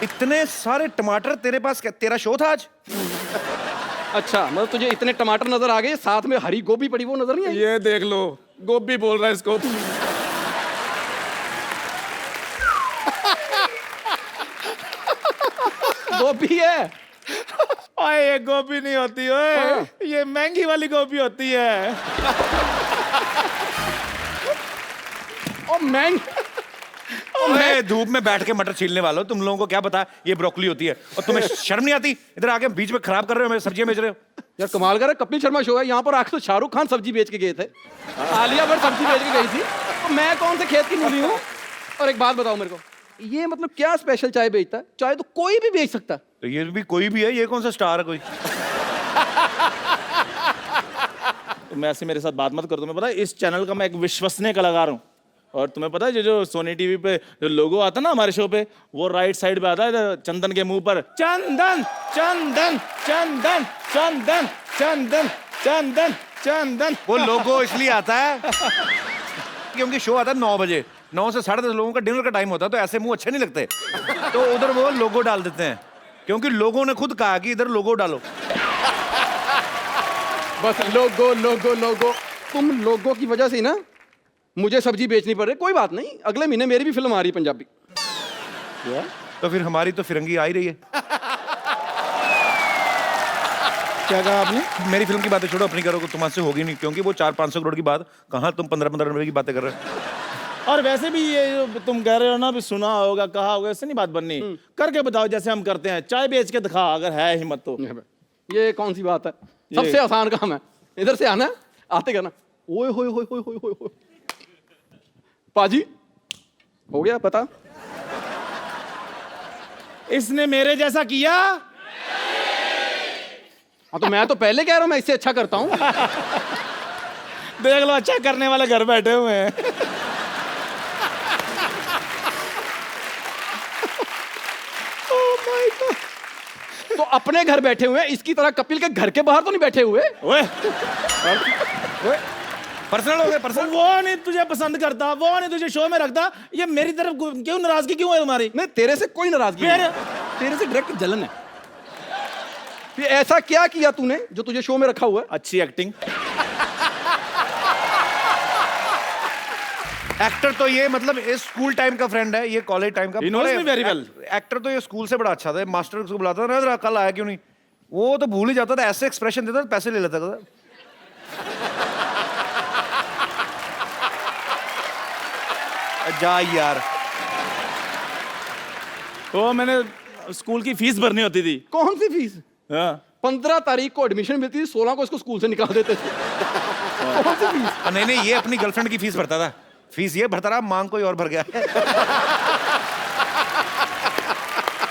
इतने सारे टमाटर तेरे पास? क्या तेरा शो था आज?
अच्छा, मतलब तुझे इतने टमाटर नजर आ गए, साथ में हरी गोभी पड़ी वो नजर नहीं आई?
ये देख लो, गोभी बोल रहा है इसको।
गोभी है।
ओए, ये गोभी नहीं होती ओए, ये महंगी वाली गोभी होती है।
और मैं
धूप में बैठ के मटर छीलने वालों, तुम लोगों को क्या पता ये ब्रोकली होती है? और तुम्हें शर्म नहीं आती? इधर आके बीच में खराब कर रहे हो, मेरे सब्जियां बेच रहे हो।
यार कमाल कर रहा है, कपिल शर्मा शो है, यहाँ पर आके तो शाहरुख खान सब्जी बेच के गए थे, आलिया भट्ट सब्जी बेच के गई थी, तो मैं कौन से खेत की मूली हूँ? और एक बात बताओ मेरे को, ये मतलब क्या स्पेशल चाय बेचता है? चाय तो कोई भी बेच सकता है।
तो ये भी कोई भी है, ये कौन सा स्टार है कोई?
तुम ऐसे मेरे साथ बात मत कर। तुम्हें पता है इस चैनल का मैं एक विश्वसनीय कलाकार हूँ, और तुम्हें पता है जो सोनी टीवी पे जो लोगो आता है ना हमारे शो पे, वो राइट साइड पे आता है इधर चंदन के मुंह पर, चंदन चंदन चंदन चंदन चंदन चंदन चंदन।
वो लोगो इसलिए आता है क्योंकि शो आता है 9 बजे, 9 से 10:30 लोगों का डिनर का टाइम होता है, तो ऐसे मुंह अच्छे नहीं लगते, तो उधर वो लोगो डाल देते हैं, क्योंकि लोगों ने खुद कहा कि इधर लोगो डालो।
बस लोगो लोगो लोगो, तुम लोगों की वजह से ही ना मुझे सब्जी बेचनी पड़ रही। कोई बात नहीं, अगले महीने मेरी भी फिल्म आ रही है पंजाबी।
तो फिर हमारी तो फिरंगी आ ही रही है।
क्या कहा आपने?
मेरी फिल्म की बातें छोड़ो, अपनी करो, तुमसे होगी नहीं, क्योंकि वो 400-500 करोड़ की बात, कहाँ तुम 15-15 रुपए की बातें कर रहे हो।
और वैसे भी ये जो तुम कह रहे हो ना, भी सुना होगा कहा होगा, ऐसे नहीं बात बननी। करके बताओ जैसे हम करते हैं, चाय बेच के दिखा अगर है हिम्मत तो।
ये कौन सी बात है? सबसे आसान काम है। इधर से आना, आते करना ओए होए होए होए होए होए। पाजी हो गया पता?
इसने मेरे जैसा किया।
हाँ तो मैं तो पहले कह रहा हूँ मैं इससे अच्छा करता हूँ।
देख लो, अच्छा करने वाले घर बैठे हुए हैं।
तो अपने घर बैठे हुए हैं, इसकी तरह कपिल के घर के बाहर तो नहीं बैठे हुए।
ओए,
पर्सनल हो गए, पर्सनल।
वो नहीं तुझे पसंद करता, वो नहीं तुझे शो में रखता, ये मेरी तरफ क्यों नाराजगी क्यों है तुम्हारी?
नहीं तेरे से कोई नाराजगी नहीं, तेरे से डायरेक्ट जलन है। ये ऐसा क्या किया तूने जो तुझे शो में रखा हुआ है?
अच्छी एक्टिंग।
एक्टर तो ये मतलब ये स्कूल टाइम का फ्रेंड है, ये कॉलेज टाइम का।
He knows me very well.
Actor तो ये स्कूल से बड़ा अच्छा था, मास्टर उसको बुलाता था ना, जरा कल आया क्यों नहीं, वो तो भूल ही जाता था, ऐसे एक्सप्रेशन देता था, पैसे ले लेता था। जा यार।
वो मैंने स्कूल की फीस भरनी होती थी।
कौन सी फीस?
हाँ।
15 तारीख को एडमिशन मिलती थी, 16 को इसको स्कूल से निकाल देते थे। कौन सी फीस?
नहीं नहीं, ये अपनी गर्लफ्रेंड की फीस भरता था, फीस ये भरता रहा, मांग कोई और भर गया।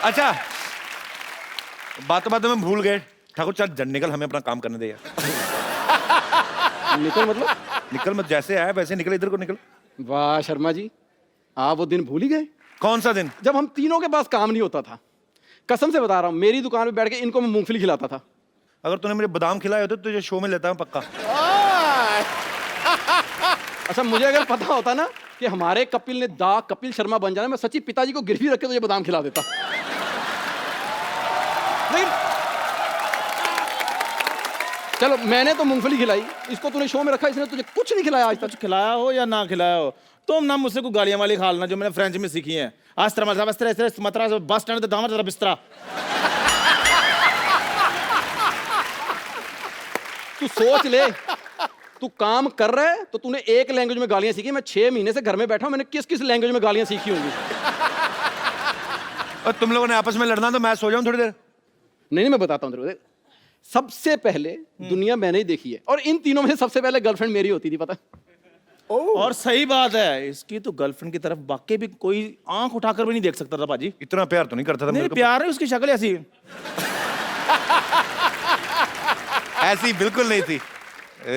अच्छा, बातों बातों में भूल गए ठाकुर, चल निकल, हमें अपना काम करने दे यार।
निकल मतलब?
निकल मत, जैसे आया वैसे निकल, इधर को निकल।
वाह शर्मा जी, आप वो दिन भूल ही गए।
कौन सा दिन?
जब हम तीनों के पास काम नहीं होता था। कसम से बता रहा हूँ, मेरी दुकान पे बैठ के इनको मैं मूंगफली खिलाता था।
अगर तूने मुझे बादाम खिलाए होते तो तुझे शो में लेता हूँ पक्का।
अच्छा, मुझे अगर पता होता ना कि हमारे कपिल ने कपिल शर्मा बन जाना, मैं सच्ची पिताजी को गिरवी रख के तुझे बादाम खिला देता। लेकिन चलो, मैंने तो मूंगफली खिलाई, इसको तूने शो में रखा, इसने तुझे कुछ नहीं खिलाया आज तक।
कुछ खिलाया हो या ना खिलाया हो, तुम ना मुझसे कोई गालियां वाली खालना जो मैंने फ्रेंच में सीखी हैं। आज तरह बस स्टैंड दामर जरा बिस्तरा।
तू सोच ले, तू काम कर रहा है तो तूने एक लैंग्वेज में गालियां सीखी। मैं 6 महीने से घर में बैठा हूं, मैंने किस किस लैंग्वेज में गालियां सीखी होंगी।
और तुम लोगों ने आपस में लड़ना तो मैं सो जाऊं थोड़ी देर।
नहीं, मैं बताता हूं तेरे। सबसे पहले दुनिया मैंने ही देखी है, और इन तीनों में से सबसे पहले गर्लफ्रेंड मेरी होती थी, पता?
और सही बात है, इसकी तो गर्लफ्रेंड की तरफ वाकई भी कोई आंख उठाकर भी नहीं देख सकता था पाजी।
इतना प्यार तो नहीं करता था
नहीं,
मेरे को।
प्यार है, उसकी शक्ल ऐसी
ऐसी बिल्कुल नहीं थी।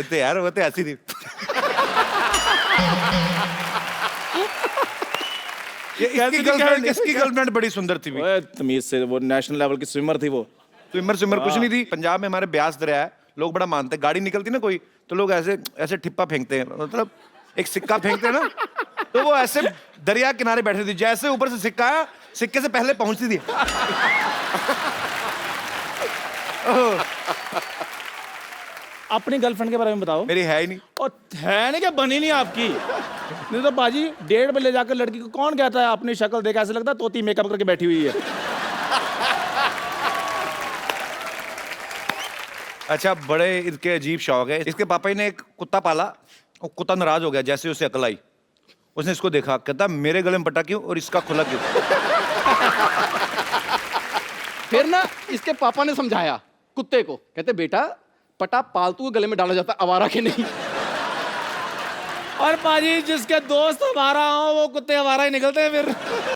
तो यार वो तो ऐसी थी। इसकी गर्लफ्रेंड बड़ी सुंदर थी।
तमीज से, वो नेशनल लेवल की स्विमर थी। वो
स्विमर कुछ नहीं थी। पंजाब में हमारे ब्यास दरिया है, लोग बड़ा मानते हैं, गाड़ी निकलती ना कोई तो लोग ऐसे ऐसे ठिप्पा फेंकते हैं, मतलब एक सिक्का फेंकते हैं ना, तो वो ऐसे दरिया किनारे बैठे थे, जैसे ऊपर से सिक्का आया, सिक्के से पहले पहुंचती थी।
अपनी गर्लफ्रेंड के बारे में बताओ।
मेरी है ही नहीं।
और है नहीं क्या, बनी नहीं आपकी? नहीं तो बाजी, डेट पे ले जाकर लड़की को कौन कहता है अपनी शक्ल देख ऐसे लगता है तोती मेकअप करके बैठी हुई है।
अच्छा, बड़े इसके अजीब शौक है। इसके पापा ने एक कुत्ता पाला, वो कुत्ता नाराज हो गया जैसे उसे अकल आई। उसने इसको देखा, कहता मेरे गले में पटा क्यों और इसका खुला क्यों?
फिर ना इसके पापा ने समझाया कुत्ते को, कहते बेटा पटा पालतू के गले में डाला जाता, आवारा के नहीं।
और पाजी, जिसके दोस्त हमारा हो वो कुत्ते हमारा ही निकलते हैं फिर।